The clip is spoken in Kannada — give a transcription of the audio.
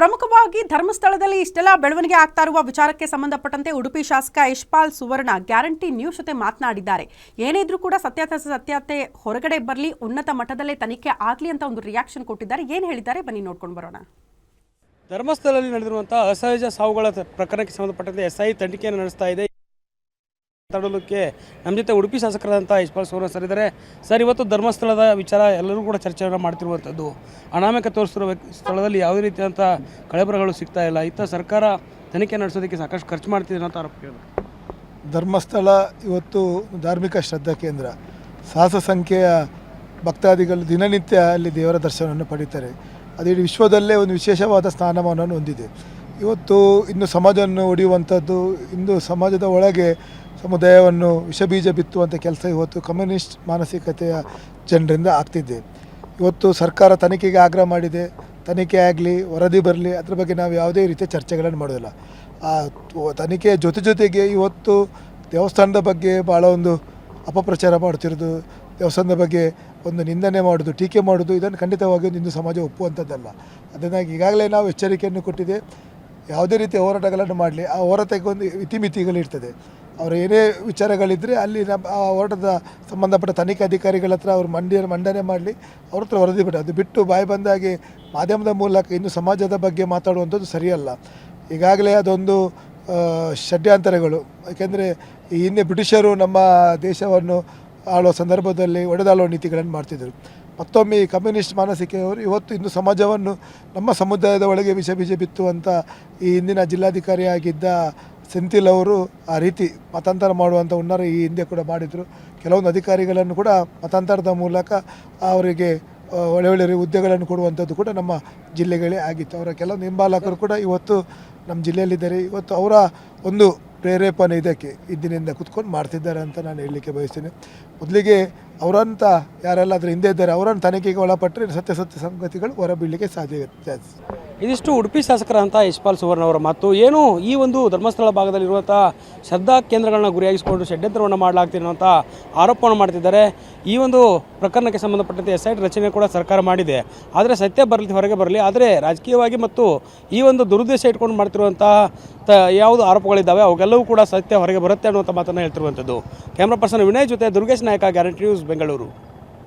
ಪ್ರಮುಖವಾಗಿ ಧರ್ಮಸ್ಥಳದಲ್ಲಿ ಇಷ್ಟೆಲ್ಲ ಬೆಳವಣಿಗೆ ಆಗ್ತಾ ಇರುವ ವಿಚಾರಕ್ಕೆ ಸಂಬಂಧಪಟ್ಟಂತೆ ಉಡುಪಿ ಶಾಸಕ ಯಶ್ಪಾಲ್ ಸುವರ್ಣ ಗ್ಯಾರಂಟಿ ನ್ಯೂಸ್ ಜೊತೆ ಮಾತನಾಡಿದ್ದಾರೆ. ಏನೇ ಇದ್ರೂ ಕೂಡ ಸತ್ಯತೆ ಹೊರಗಡೆ ಬರಲಿ, ಉನ್ನತ ಮಟ್ಟದಲ್ಲೇ ತನಿಖೆ ಆಗಲಿ ಅಂತ ಒಂದು ರಿಯಾಕ್ಷನ್ ಕೊಟ್ಟಿದ್ದಾರೆ. ಏನು ಹೇಳಿದ್ದಾರೆ ಬನ್ನಿ ನೋಡ್ಕೊಂಡು ಬರೋಣ. ಧರ್ಮಸ್ಥಳದಲ್ಲಿ ನಡೆದಿರುವಂತಹ ಅಸಹಜ ಸಾವುಗಳ ಪ್ರಕರಣಕ್ಕೆ ಸಂಬಂಧಪಟ್ಟಂತೆ SI ತನಿಖೆಯನ್ನು ನಡೆಸ್ತಾ ಇದೆ. ಮಾತಾಡೋದಕ್ಕೆ ನಮ್ಮ ಜೊತೆ ಉಡುಪಿ ಶಾಸಕರಾದಂಥ ಯಶ್ಪಾಲ್ ಸುವರ್ಣ ಸರ್ ಇದ್ದಾರೆ. ಸರ್, ಇವತ್ತು ಧರ್ಮಸ್ಥಳದ ವಿಚಾರ ಎಲ್ಲರೂ ಕೂಡ ಚರ್ಚೆಯನ್ನು ಮಾಡ್ತಿರುವಂಥದ್ದು. ಅನಾಮಿಕ ತೋರಿಸಿರುವ ಸ್ಥಳದಲ್ಲಿ ಯಾವುದೇ ರೀತಿಯಾದಂಥ ಕಳಬರಗಳು ಸಿಗ್ತಾ ಇಲ್ಲ. ಇತ್ತ ಸರ್ಕಾರ ತನಿಖೆ ನಡೆಸೋದಕ್ಕೆ ಸಾಕಷ್ಟು ಖರ್ಚು ಮಾಡ್ತಿದೆ ಅಂತ ಆರೋಪ ಕೇಳಿದ್ರು. ಧರ್ಮಸ್ಥಳ ಇವತ್ತು ಧಾರ್ಮಿಕ ಶ್ರದ್ಧಾ ಕೇಂದ್ರ. ಸಹಸ್ರ ಸಂಖ್ಯೆಯ ಭಕ್ತಾದಿಗಳು ದಿನನಿತ್ಯ ಅಲ್ಲಿ ದೇವರ ದರ್ಶನವನ್ನು ಪಡೀತಾರೆ. ಅದು ಇಡೀ ವಿಶ್ವದಲ್ಲೇ ಒಂದು ವಿಶೇಷವಾದ ಸ್ಥಾನಮಾನವನ್ನು ಹೊಂದಿದೆ. ಇವತ್ತು ಇನ್ನು ಸಮಾಜವನ್ನು ಒಡೆಯುವಂಥದ್ದು, ಇಂದು ಸಮಾಜದ ಒಳಗೆ ಸಮುದಾಯವನ್ನು ವಿಷಬೀಜ ಬಿತ್ತುವಂಥ ಕೆಲಸ ಇವತ್ತು ಕಮ್ಯುನಿಸ್ಟ್ ಮಾನಸಿಕತೆಯ ಜನರಿಂದ ಆಗ್ತಿದೆ. ಇವತ್ತು ಸರ್ಕಾರ ತನಿಖೆಗೆ ಆಗ್ರಹ ಮಾಡಿದೆ. ತನಿಖೆ ಆಗಲಿ, ವರದಿ ಬರಲಿ, ಅದ್ರ ಬಗ್ಗೆ ನಾವು ಯಾವುದೇ ರೀತಿಯ ಚರ್ಚೆಗಳನ್ನು ಮಾಡೋದಿಲ್ಲ. ಆ ತನಿಖೆಯ ಜೊತೆಗೆ ಇವತ್ತು ದೇವಸ್ಥಾನದ ಬಗ್ಗೆ ಭಾಳ ಒಂದು ಅಪಪ್ರಚಾರ ಮಾಡ್ತಿರೋದು, ದೇವಸ್ಥಾನದ ಬಗ್ಗೆ ಒಂದು ನಿಂದನೆ ಮಾಡೋದು, ಟೀಕೆ ಮಾಡೋದು, ಇದನ್ನು ಖಂಡಿತವಾಗಿ ಒಂದು ಹಿಂದೂ ಸಮಾಜ ಒಪ್ಪುವಂಥದ್ದಲ್ಲ. ಅದನ್ನು ಈಗಾಗಲೇ ನಾವು ಎಚ್ಚರಿಕೆಯನ್ನು ಕೊಟ್ಟಿದೆ. ಯಾವುದೇ ರೀತಿಯ ಹೋರಾಟಗಳನ್ನು ಮಾಡಲಿ, ಆ ಹೋರಾಟಕ್ಕೆ ಒಂದು ಇತಿಮಿತಿಗಳಿರ್ತದೆ. ಅವರ ಏನೇ ವಿಚಾರಗಳಿದ್ದರೆ ಅಲ್ಲಿ ಆ ಹೋರಾಟದ ಸಂಬಂಧಪಟ್ಟ ತನಿಖೆ ಅಧಿಕಾರಿಗಳ ಹತ್ರ ಅವರು ಮಂಡನೆ ಮಾಡಲಿ, ಅವ್ರ ಹತ್ರ ವರದಿ ಬಿಟ್ಟು, ಅದು ಬಿಟ್ಟು ಬಾಯಿ ಬಂದಾಗಿ ಮಾಧ್ಯಮದ ಮೂಲಕ ಇನ್ನು ಸಮಾಜದ ಬಗ್ಗೆ ಮಾತಾಡುವಂಥದ್ದು ಸರಿಯಲ್ಲ. ಈಗಾಗಲೇ ಅದೊಂದು ಷಡ್ಯಂತರಗಳು. ಏಕೆಂದರೆ ಈ ಹಿಂದೆ ಬ್ರಿಟಿಷರು ನಮ್ಮ ದೇಶವನ್ನು ಆಳುವ ಸಂದರ್ಭದಲ್ಲಿ ಒಡೆದಾಳುವ ನೀತಿಗಳನ್ನು ಮಾಡ್ತಿದ್ದರು. ಮತ್ತೊಮ್ಮೆ ಈ ಕಮ್ಯುನಿಸ್ಟ್ ಮಾನಸಿಕೆಯವರು ಇವತ್ತು ಇಂದು ಸಮಾಜವನ್ನು, ನಮ್ಮ ಸಮುದಾಯದ ಒಳಗೆ ವಿಷಬೀಜ ಬಿತ್ತುವಂಥ ಈ ಹಿಂದಿನ ಜಿಲ್ಲಾಧಿಕಾರಿಯಾಗಿದ್ದ ಸೆಂಥಿಲ್ ಅವರು ಆ ರೀತಿ ಮತಾಂತರ ಮಾಡುವಂಥ ಹುನ್ನಾರ ಈ ಹಿಂದೆ ಕೂಡ ಮಾಡಿದರು. ಕೆಲವೊಂದು ಅಧಿಕಾರಿಗಳನ್ನು ಕೂಡ ಮತಾಂತರದ ಮೂಲಕ ಅವರಿಗೆ ಒಳ್ಳೆ ಹುದ್ದೆಗಳನ್ನು ಕೊಡುವಂಥದ್ದು ಕೂಡ ನಮ್ಮ ಜಿಲ್ಲೆಗಳೇ ಆಗಿತ್ತು. ಅವರ ಕೆಲವೊಂದು ಹಿಂಬಾಲಕರು ಕೂಡ ಇವತ್ತು ನಮ್ಮ ಜಿಲ್ಲೆಯಲ್ಲಿದ್ದಾರೆ. ಇವತ್ತು ಅವರ ಒಂದು ಪ್ರೇರೇಪಣೆ ಇದಕ್ಕೆ ಇಂದಿನಿಂದ ಕುತ್ಕೊಂಡು ಮಾಡ್ತಿದ್ದಾರೆ ಅಂತ ನಾನು ಹೇಳಲಿಕ್ಕೆ ಬಯಸ್ತೀನಿ. ಮೊದಲಿಗೆ ಅವರಂತ ಯಾರೆಲ್ಲ ಅದರ ಹಿಂದೆ ಇದ್ದಾರೆ ಅವರನ್ನು ತನಿಖೆಗೆ ಒಳಪಟ್ಟರೆ ಸತ್ಯ ಸಂಗತಿಗಳು ಹೊರಬೀಳಲಿಕ್ಕೆ ಸಾಧ್ಯತೆ. ಇದಿಷ್ಟು ಉಡುಪಿ ಶಾಸಕರಂಥ ಯಶ್ಪಾಲ್ ಸುವರ್ಣ ಅವರ ಮಾತು. ಏನು ಈ ಒಂದು ಧರ್ಮಸ್ಥಳ ಭಾಗದಲ್ಲಿರುವಂಥ ಶ್ರದ್ಧಾ ಕೇಂದ್ರಗಳನ್ನ ಗುರಿಯಾಗಿಸಿಕೊಂಡು ಷಡ್ಯಂತ್ರವನ್ನು ಮಾಡಲಾಗ್ತಿದೆ ಅನ್ನೋಂಥ ಆರೋಪವನ್ನು ಮಾಡ್ತಿದ್ದಾರೆ. ಈ ಒಂದು ಪ್ರಕರಣಕ್ಕೆ ಸಂಬಂಧಪಟ್ಟಂತೆ SI ರಚನೆ ಕೂಡ ಸರ್ಕಾರ ಮಾಡಿದೆ. ಆದರೆ ಸತ್ಯ ಹೊರಗೆ ಬರಲಿ. ಆದರೆ ರಾಜಕೀಯವಾಗಿ ಮತ್ತು ಈ ಒಂದು ದುರುದ್ದೇಶ ಇಟ್ಕೊಂಡು ಮಾಡ್ತಿರುವಂತಹ ಯಾವುದು ಆರೋಪಗಳಿದ್ದಾವೆ ಅವೆಲ್ಲವೂ ಕೂಡ ಸತ್ಯ ಹೊರಗೆ ಬರುತ್ತೆ ಅನ್ನುವಂಥ ಮಾತನ್ನು ಹೇಳ್ತಿರುವಂಥದ್ದು. ಕ್ಯಾಮ್ರಾ ಪರ್ಸನ್ ವಿನಯ್ ಜೊತೆ ದುರ್ಗೇಶ್ ನಾಯಕ, ಗ್ಯಾರಂಟಿ ನ್ಯೂಸ್, ಬೆಂಗಳೂರು.